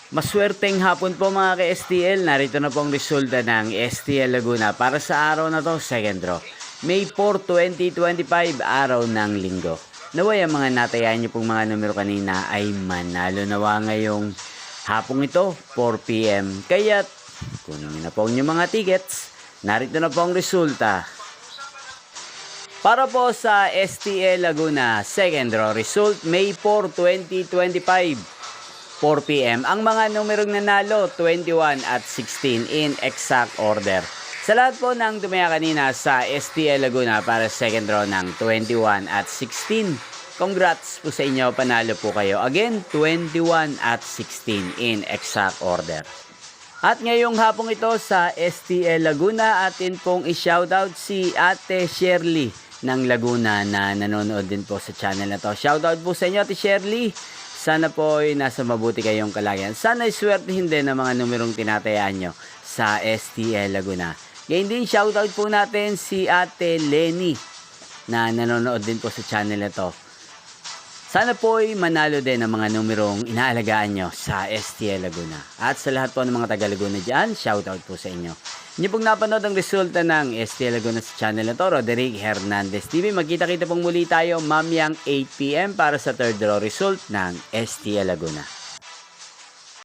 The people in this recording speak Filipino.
Maswerteng hapon po mga ka-STL. Narito na po ang resulta ng STL Laguna para sa araw na to, second draw. May 4, 2025, araw ng linggo. Naway ang mga natayan niyo pong mga numero kanina ay manalo nawa ngayong hapong ito, 4 PM. Kaya kunin niyo na po ang inyong mga tickets. Narito na po ang resulta. Para po sa STL Laguna, second draw result, May 4, 2025. 4 PM. Ang mga numerong nanalo, 21 at 16 in exact order. Sa lahat po ng tumaya kanina sa STL Laguna para second draw ng 21 at 16. Congrats po sa inyo, panalo po kayo. Again, 21 at 16 in exact order. At ngayong hapong ito sa STL Laguna, atin pong i-shoutout si Ate Shirley ng Laguna na nanonood din po sa channel na to. Shoutout po sa inyo, Ate Shirley. Sana po ay nasa mabuti kayong kalagayan. Sana iswertihin din ang mga numerong tinatayaan nyo sa STL Laguna. Ngayon din, shoutout po natin si Ate Lenny na nanonood din po sa channel na to. Sana po ay manalo din ang mga numerong inaalagaan nyo sa STL Laguna. At sa lahat po ng mga taga Laguna dyan, shoutout po sa inyo. Inyo pong napanood ang resulta ng STL Laguna sa channel na to, Roderick Hernandez TV. Magkita-kita pong muli tayo mamayang 8 PM para sa third draw result ng STL Laguna.